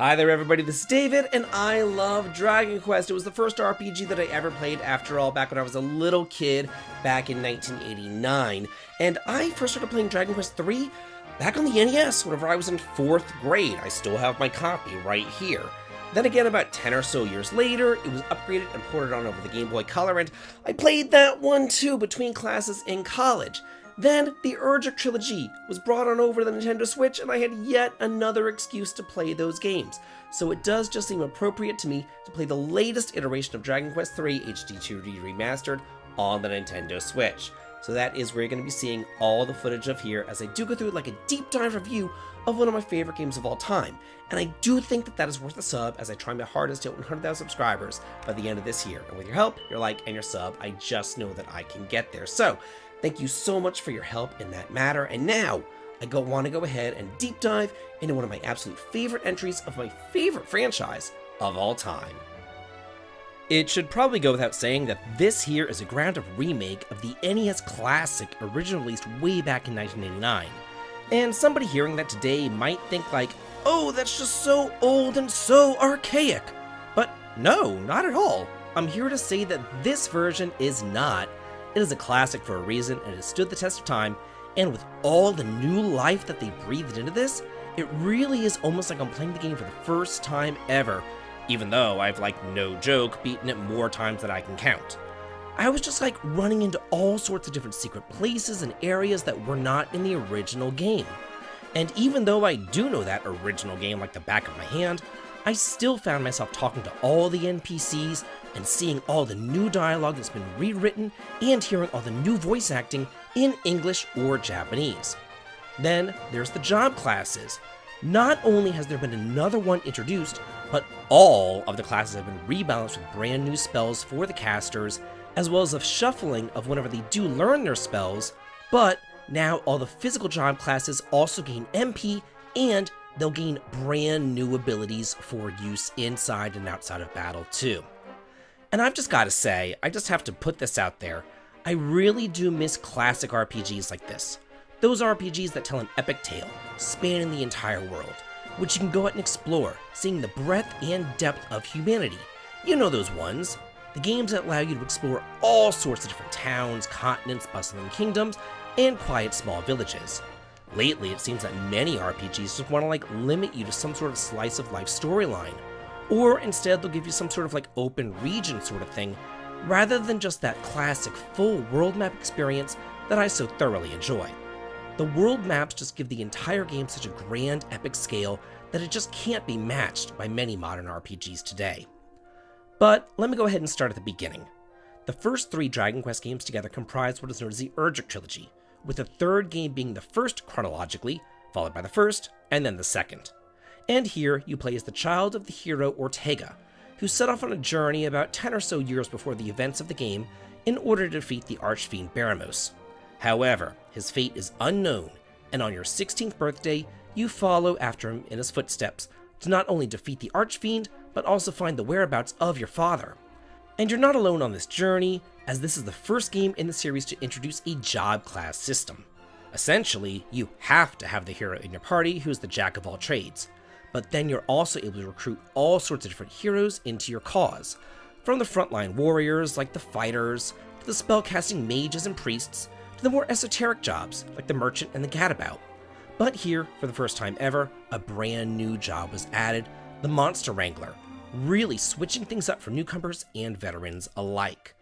Hi there everybody, this is David, and I love Dragon Quest. It was the first RPG that I ever played, after all, back when I was a little kid, back in 1989. And I first started playing Dragon Quest 3 back on the NES, whenever I was in 4th grade. I still have my copy right here. Then again, about 10 or so years later, it was upgraded and ported on over the Game Boy Color, and I played that one too between classes in college. Then, the RPG trilogy was brought on over to the Nintendo Switch, and I had yet another excuse to play those games. So it does just seem appropriate to me to play the latest iteration of Dragon Quest III HD2D Remastered on the Nintendo Switch. So that is where you're going to be seeing all the footage of here, as I do go through like a deep dive review of one of my favorite games of all time. And I do think that that is worth a sub, as I try my hardest to hit 100,000 subscribers by the end of this year. And with your help, your like, and your sub, I just know that I can get there. So, thank you so much for your help in that matter, and now I want to go ahead and deep dive into one of my absolute favorite entries of my favorite franchise of all time. It should probably go without saying that this here is a ground-up remake of the NES classic originally released way back in 1989. And somebody hearing that today might think like, oh, that's just so old and so archaic. But no, not at all. I'm here to say that this version is not. It is a classic for a reason, and it has stood the test of time, and with all the new life that they breathed into this, it really is almost like I'm playing the game for the first time ever, even though I've, like, no joke, beaten it more times than I can count. I was just, like, running into all sorts of different secret places and areas that were not in the original game. And even though I do know that original game like the back of my hand, I still found myself talking to all the NPCs and seeing all the new dialogue that's been rewritten and hearing all the new voice acting in English or Japanese. Then there's the job classes. Not only has there been another one introduced, but all of the classes have been rebalanced with brand new spells for the casters, as well as a shuffling of whenever they do learn their spells, but now all the physical job classes also gain MP, and they'll gain brand new abilities for use inside and outside of battle too. And I've just got to say, I just have to put this out there, I really do miss classic RPGs like this. Those RPGs that tell an epic tale, spanning the entire world, which you can go out and explore, seeing the breadth and depth of humanity. You know those ones. The games that allow you to explore all sorts of different towns, continents, bustling kingdoms, and quiet small villages. Lately, it seems that many RPGs just want to like limit you to some sort of slice of life storyline. Or instead they'll give you some sort of like open region sort of thing, rather than just that classic full world map experience that I so thoroughly enjoy. The world maps just give the entire game such a grand epic scale that it just can't be matched by many modern RPGs today. But let me go ahead and start at the beginning. The first 3 Dragon Quest games together comprise what is known as the RPG trilogy, with the 3rd game being the first chronologically, followed by the first, and then the second. And here, you play as the child of the hero Ortega, who set off on a journey about 10 or so years before the events of the game in order to defeat the Archfiend Baramos. However, his fate is unknown, and on your 16th birthday, you follow after him in his footsteps to not only defeat the Archfiend, but also find the whereabouts of your father. And you're not alone on this journey, as this is the first game in the series to introduce a job class system. Essentially, you have to have the hero in your party who is the jack of all trades, but then you're also able to recruit all sorts of different heroes into your cause, from the frontline warriors like the fighters, to the spellcasting mages and priests, to the more esoteric jobs like the merchant and the gadabout. But here, for the first time ever, a brand new job was added, the Monster Wrangler, really switching things up for newcomers and veterans alike.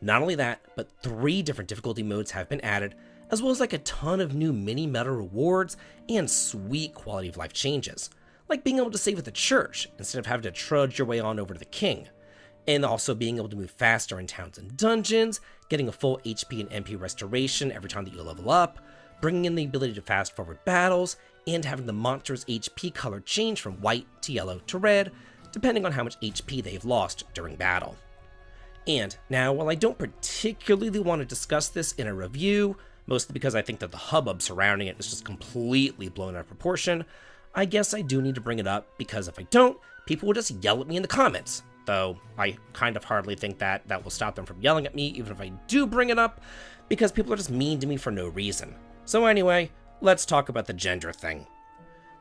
Not only that, but 3 different difficulty modes have been added, as well as like a ton of new mini-meta rewards and sweet quality of life changes, like being able to save at the church instead of having to trudge your way on over to the king, and also being able to move faster in towns and dungeons, getting a full HP and MP restoration every time that you level up, bringing in the ability to fast forward battles, and having the monster's HP color change from white to yellow to red, depending on how much HP they've lost during battle. And now, while I don't particularly want to discuss this in a review, mostly because I think that the hubbub surrounding it is just completely blown out of proportion, I guess I do need to bring it up, because if I don't, people will just yell at me in the comments. Though, I kind of hardly think that will stop them from yelling at me, even if I do bring it up, because people are just mean to me for no reason. So anyway, let's talk about the gender thing.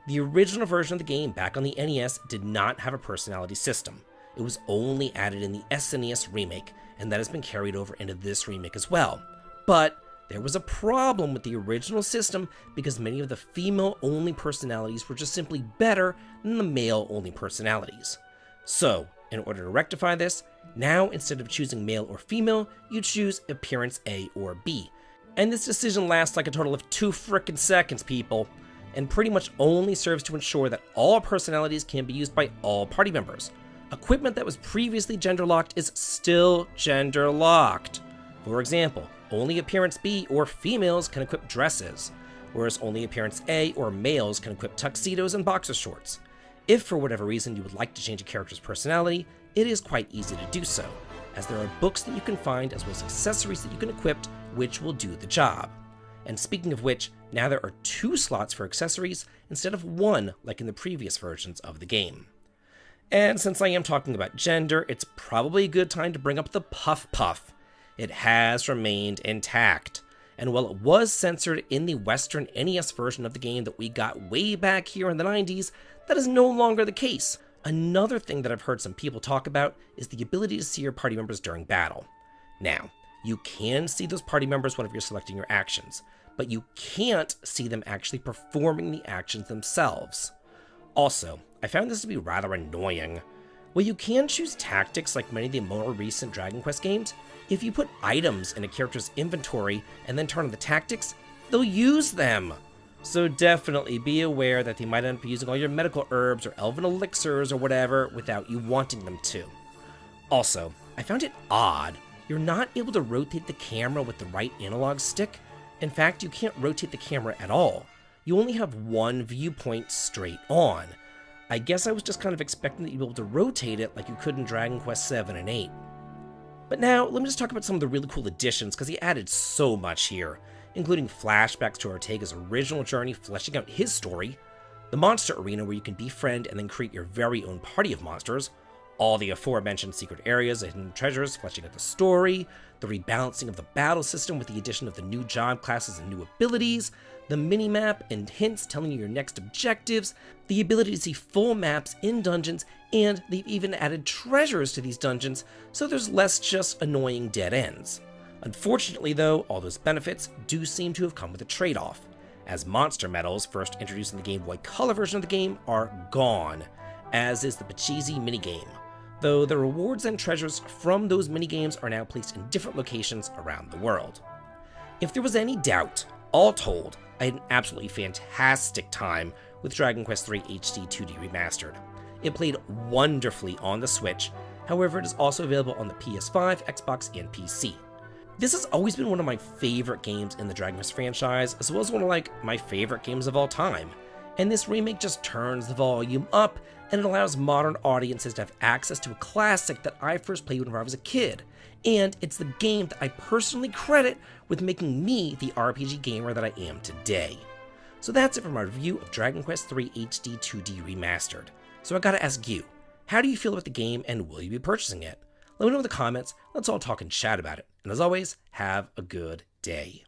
The original version of the game back on the NES did not have a personality system. It was only added in the SNES remake, and that has been carried over into this remake as well. But there was a problem with the original system because many of the female-only personalities were just simply better than the male-only personalities. So, in order to rectify this, now instead of choosing male or female, you choose appearance A or B. And this decision lasts like a total of 2 frickin' seconds, people, and pretty much only serves to ensure that all personalities can be used by all party members. Equipment that was previously gender-locked is still gender-locked. For example, only appearance B or females can equip dresses, whereas only appearance A or males can equip tuxedos and boxer shorts. If for whatever reason you would like to change a character's personality, it is quite easy to do so, as there are books that you can find as well as accessories that you can equip which will do the job. And speaking of which, now there are 2 slots for accessories instead of 1 like in the previous versions of the game. And since I am talking about gender, it's probably a good time to bring up the Puff Puff. It has remained intact, and while it was censored in the Western NES version of the game that we got way back here in the 90s, that is no longer the case. Another thing that I've heard some people talk about is the ability to see your party members during battle. Now, you can see those party members whenever you're selecting your actions, but you can't see them actually performing the actions themselves. Also, I found this to be rather annoying. While you can choose tactics like many of the more recent Dragon Quest games, if you put items in a character's inventory and then turn on the tactics, they'll use them. So definitely be aware that they might end up using all your medical herbs or elven elixirs or whatever without you wanting them to. Also, I found it odd. You're not able to rotate the camera with the right analog stick. In fact, you can't rotate the camera at all. You only have one viewpoint straight on. I guess I was just kind of expecting that you'd be able to rotate it like you could in Dragon Quest 7 and 8. But now, let me just talk about some of the really cool additions, because he added so much here, including flashbacks to Ortega's original journey fleshing out his story, the monster arena where you can befriend and then create your very own party of monsters, all the aforementioned secret areas and hidden treasures fleshing out the story, the rebalancing of the battle system with the addition of the new job classes and new abilities, the minimap and hints telling you your next objectives, the ability to see full maps in dungeons, and they've even added treasures to these dungeons, so there's less just annoying dead ends. Unfortunately though, all those benefits do seem to have come with a trade-off, as monster medals first introduced in the Game Boy Color version of the game are gone, as is the Pachisi minigame, though the rewards and treasures from those minigames are now placed in different locations around the world. If there was any doubt, all told, I had an absolutely fantastic time with Dragon Quest III HD2D Remastered. It played wonderfully on the Switch, however it is also available on the PS5, Xbox, and PC. This has always been one of my favorite games in the Dragon Quest franchise, as well as one of my favorite games of all time. And this remake just turns the volume up, and it allows modern audiences to have access to a classic that I first played whenever I was a kid. And it's the game that I personally credit with making me the RPG gamer that I am today. So that's it for my review of Dragon Quest III HD 2D Remastered. So I gotta ask you, how do you feel about the game and will you be purchasing it? Let me know in the comments, let's all talk and chat about it. And as always, have a good day.